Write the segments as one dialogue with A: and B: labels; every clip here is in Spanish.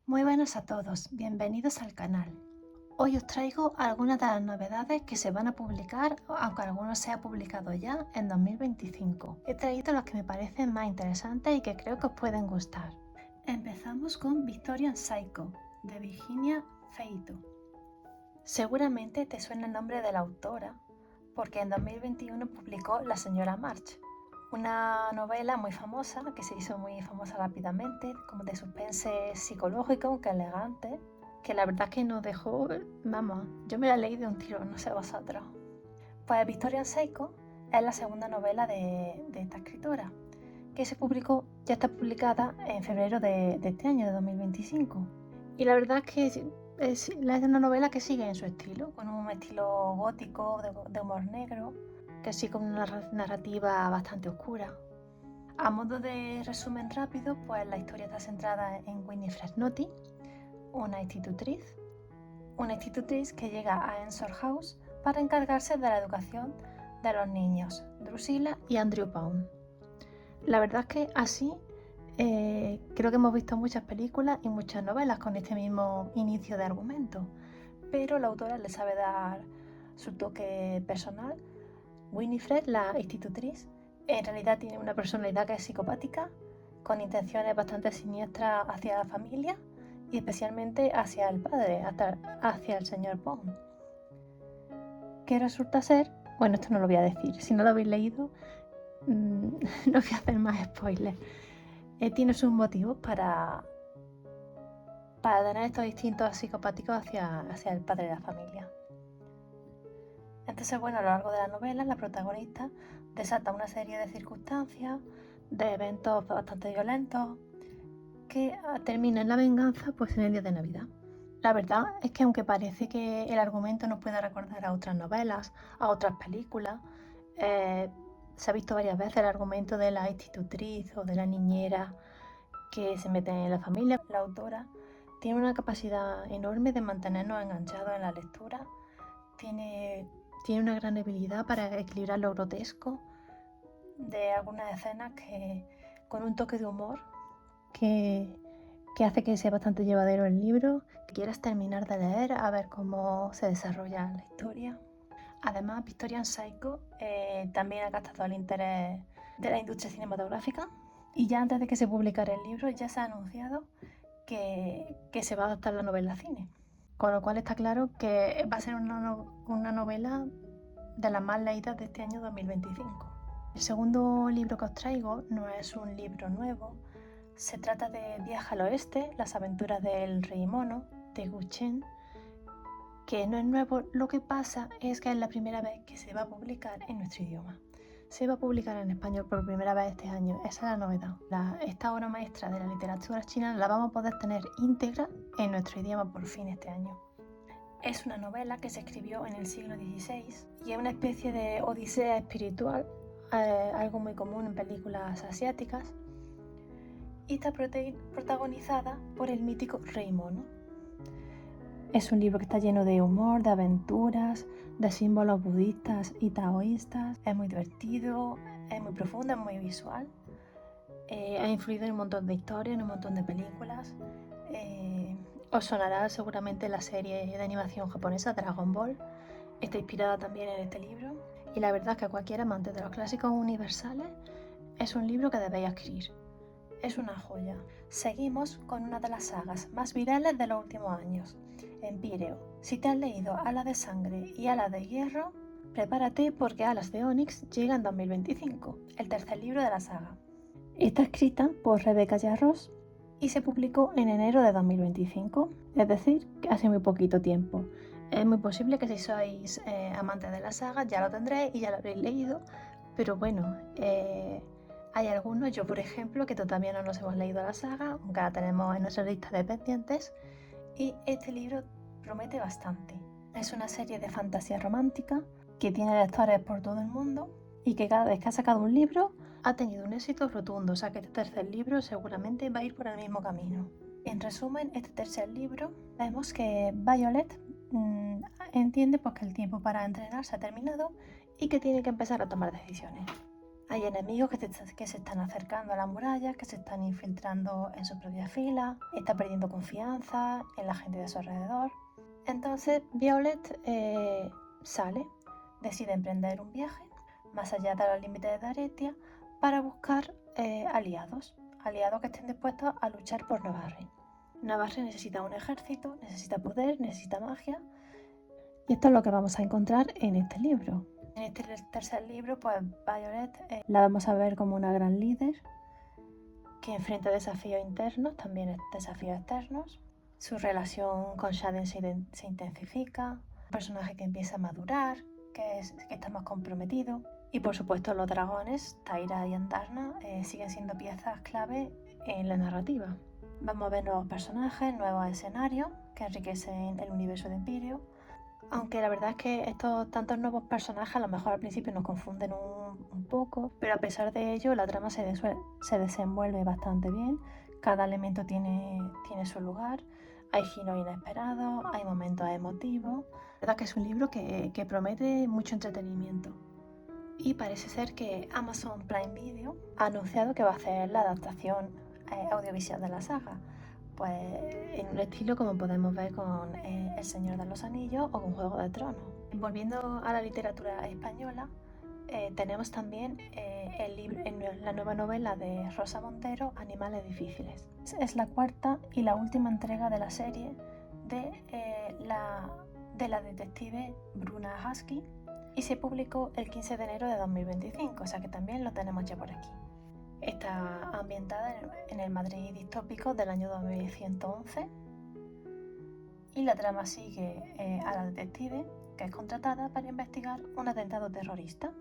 A: Muy buenas a todos, bienvenidos al canal. Hoy os traigo algunas de las novedades que se van a publicar, aunque algunos se ha publicado ya en 2025. He traído los que me parecen más interesantes y que creo que os pueden gustar. Empezamos con Victorian Psycho, de Virginia Feito. Seguramente te suena el nombre de la autora, porque en 2021 publicó La señora March, una novela muy famosa, que se hizo muy famosa rápidamente, como de suspense psicológico, aunque elegante, que la verdad es que nos dejó, vamos, yo me la leí de un tiro, no sé vosotros. Pues Victorian Psycho es la segunda novela de esta escritora, que ya está publicada en febrero de este año, de 2025. Y la verdad es que es una novela que sigue en su estilo, con un estilo gótico, de humor negro, que sí con una narrativa bastante oscura. A modo de resumen rápido, pues la historia está centrada en Winifred Notty, una institutriz que llega a Ensor House para encargarse de la educación de los niños, Drusilla y Andrew Pound. La verdad es que así creo que hemos visto muchas películas y muchas novelas con este mismo inicio de argumento, pero la autora le sabe dar su toque personal. Winifred, la institutriz, en realidad tiene una personalidad que es psicopática, con intenciones bastante siniestras hacia la familia y especialmente hacia el padre, hacia el señor Bond. Que resulta ser, bueno, esto no lo voy a decir, si no lo habéis leído, no voy a hacer más spoilers. Tiene sus motivos para tener estos instintos psicopáticos hacia el padre de la familia. Entonces, bueno, a lo largo de la novela, la protagonista desata una serie de circunstancias, de eventos bastante violentos, que terminan en la venganza pues en el día de Navidad. La verdad es que aunque parece que el argumento nos pueda recordar a otras novelas, a otras películas, se ha visto varias veces el argumento de la institutriz o de la niñera que se mete en la familia. La autora tiene una capacidad enorme de mantenernos enganchados en la lectura, tiene una gran habilidad para equilibrar lo grotesco de algunas escenas con un toque de humor que hace que sea bastante llevadero el libro, que quieras terminar de leer a ver cómo se desarrolla la historia. Además, Victorian Psycho también ha captado el interés de la industria cinematográfica y ya antes de que se publicara el libro ya se ha anunciado que se va a adaptar la novela al cine. Con lo cual está claro que va a ser una novela de las más leídas de este año 2025. El segundo libro que os traigo no es un libro nuevo. Se trata de Viaje al Oeste, las aventuras del Rey Mono, de Gu Chen, que no es nuevo. Lo que pasa es que es la primera vez que se va a publicar en nuestro idioma. Se va a publicar en español por primera vez este año, esa es la novedad. Esta obra maestra de la literatura china la vamos a poder tener íntegra en nuestro idioma por fin este año. Es una novela que se escribió en el siglo XVI y es una especie de odisea espiritual, algo muy común en películas asiáticas, y está protagonizada por el mítico Rey Mono. Es un libro que está lleno de humor, de aventuras, de símbolos budistas y taoístas. Es muy divertido, es muy profundo, es muy visual. Ha influido en un montón de historias, en un montón de películas. Os sonará seguramente la serie de animación japonesa Dragon Ball. Está inspirada también en este libro. Y la verdad es que a cualquier amante de los clásicos universales es un libro que debéis adquirir. Es una joya. Seguimos con una de las sagas más virales de los últimos años, Empíreo. Si te has leído Alas de Sangre y Alas de Hierro, prepárate porque Alas de Onix llega en 2025, el tercer libro de la saga. Está escrita por Rebecca Yarros y se publicó en enero de 2025, es decir, que hace muy poquito tiempo. Es muy posible que si sois amantes de la saga ya lo tendréis y ya lo habréis leído, pero bueno, hay algunos, yo por ejemplo, que todavía no nos hemos leído la saga, aunque la tenemos en nuestra lista de pendientes, y este libro promete bastante. Es una serie de fantasía romántica que tiene lectores por todo el mundo y que cada vez que ha sacado un libro ha tenido un éxito rotundo, o sea que este tercer libro seguramente va a ir por el mismo camino. En resumen, este tercer libro vemos que Violet entiende pues, que el tiempo para entrenar se ha terminado y que tiene que empezar a tomar decisiones. Hay enemigos que se están acercando a las murallas, que se están infiltrando en su propia fila, está perdiendo confianza en la gente de su alrededor. Entonces Violet decide emprender un viaje más allá de los límites de Aretia para buscar aliados que estén dispuestos a luchar por Navarre. Navarre necesita un ejército, necesita poder, necesita magia, y esto es lo que vamos a encontrar en este libro. En este tercer libro, pues Violet la vamos a ver como una gran líder que enfrenta desafíos internos, también desafíos externos. Su relación con Xaden se intensifica, un personaje que empieza a madurar, que está más comprometido. Y por supuesto los dragones, Taira y Andarna, siguen siendo piezas clave en la narrativa. Vamos a ver nuevos personajes, nuevos escenarios que enriquecen el universo de Empyrean. Aunque la verdad es que estos tantos nuevos personajes a lo mejor al principio nos confunden un poco, pero a pesar de ello la trama se desenvuelve bastante bien, cada elemento tiene su lugar, hay giros inesperados, hay momentos emotivos. La verdad es que es un libro que promete mucho entretenimiento. Y parece ser que Amazon Prime Video ha anunciado que va a hacer la adaptación audiovisual de la saga, pues en un estilo como podemos ver con El Señor de los Anillos o con Juego de Tronos. Volviendo a la literatura española, tenemos también la nueva novela de Rosa Montero, Animales difíciles. Es la cuarta y la última entrega de la serie de la detective Bruna Husky y se publicó el 15 de enero de 2025, o sea que también lo tenemos ya por aquí. Está ambientada en el Madrid distópico del año 2111 y la trama sigue a la detective que es contratada para investigar un atentado terrorista.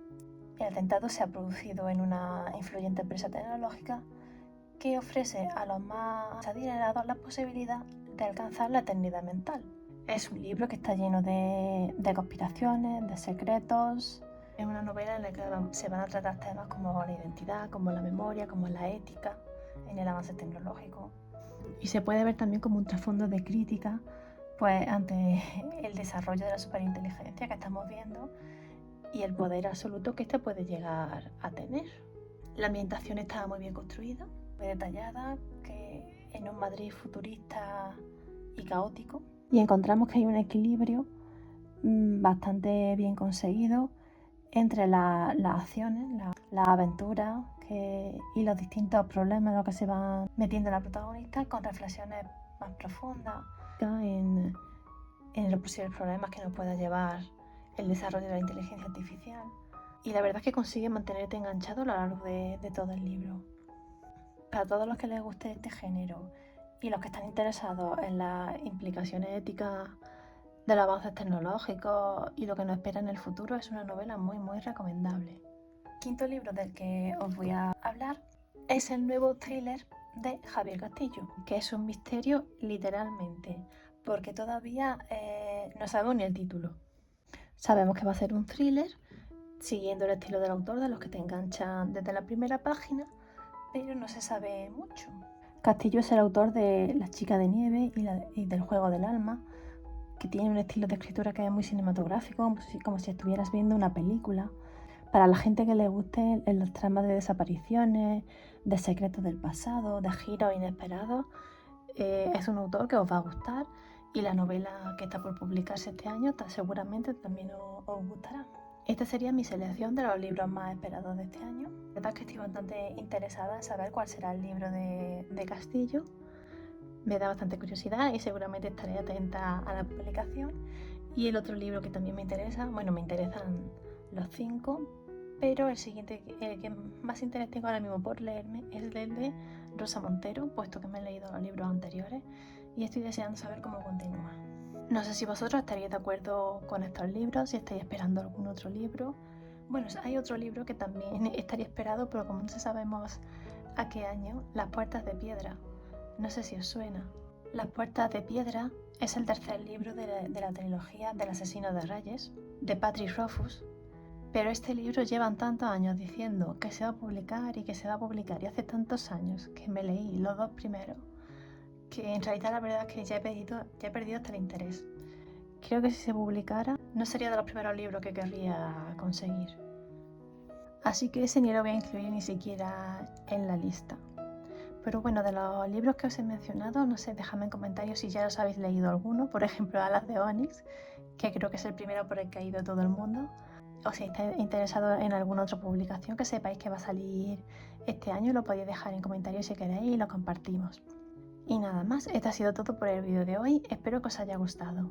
A: El atentado se ha producido en una influyente empresa tecnológica que ofrece a los más adinerados la posibilidad de alcanzar la eternidad mental. Es un libro que está lleno de conspiraciones, de secretos. Es una novela en la que se van a tratar temas como la identidad, como la memoria, como la ética en el avance tecnológico. Y se puede ver también como un trasfondo de crítica pues, ante el desarrollo de la superinteligencia que estamos viendo y el poder absoluto que éste puede llegar a tener. La ambientación está muy bien construida, muy detallada, que en un Madrid futurista y caótico. Y encontramos que hay un equilibrio bastante bien conseguido entre las acciones, las aventuras y los distintos problemas en los que se van metiendo la protagonista, con reflexiones más profundas en los posibles problemas que nos pueda llevar el desarrollo de la inteligencia artificial. Y la verdad es que consigue mantenerte enganchado a lo largo de todo el libro. Para todos los que les guste este género y los que están interesados en las implicaciones éticas de los avances tecnológicos y lo que nos espera en el futuro, es una novela muy muy recomendable. El quinto libro del que os voy a hablar es el nuevo thriller de Javier Castillo, que es un misterio literalmente, porque todavía no sabemos ni el título. Sabemos que va a ser un thriller siguiendo el estilo del autor, de los que te enganchan desde la primera página, pero no se sabe mucho. Castillo es el autor de La chica de nieve y del Juego del alma, que tiene un estilo de escritura que es muy cinematográfico, como si estuvieras viendo una película. Para la gente que le guste los tramas de desapariciones, de secretos del pasado, de giros inesperados, es un autor que os va a gustar, y la novela que está por publicarse este año seguramente también os gustará. Esta sería mi selección de los libros más esperados de este año. La verdad es que estoy bastante interesada en saber cuál será el libro de Castillo. Me da bastante curiosidad y seguramente estaré atenta a la publicación. Y el otro libro que también me interesa, bueno, me interesan los 5, pero el que más interés tengo ahora mismo por leerme es el de Rosa Montero, puesto que me he leído los libros anteriores y estoy deseando saber cómo continúa. No sé si vosotros estaríais de acuerdo con estos libros, si estáis esperando algún otro libro. Bueno, hay otro libro que también estaría esperado, pero como no sabemos a qué año, Las puertas de piedra. No sé si os suena. Las puertas de piedra es el tercer libro de la trilogía del asesino de reyes, de Patrick Rothfuss, pero este libro llevan tantos años diciendo que se va a publicar y que se va a publicar, y hace tantos años que me leí los 2 primeros, que en realidad la verdad es que ya he perdido hasta el interés. Creo que si se publicara no sería de los primeros libros que querría conseguir. Así que ese ni lo voy a incluir ni siquiera en la lista. Pero bueno, de los libros que os he mencionado, no sé, dejadme en comentarios si ya os habéis leído alguno. Por ejemplo, Alas de Onix, que creo que es el primero por el que ha ido todo el mundo. O si estáis interesados en alguna otra publicación que sepáis que va a salir este año, lo podéis dejar en comentarios si queréis y lo compartimos. Y nada más, esto ha sido todo por el vídeo de hoy. Espero que os haya gustado.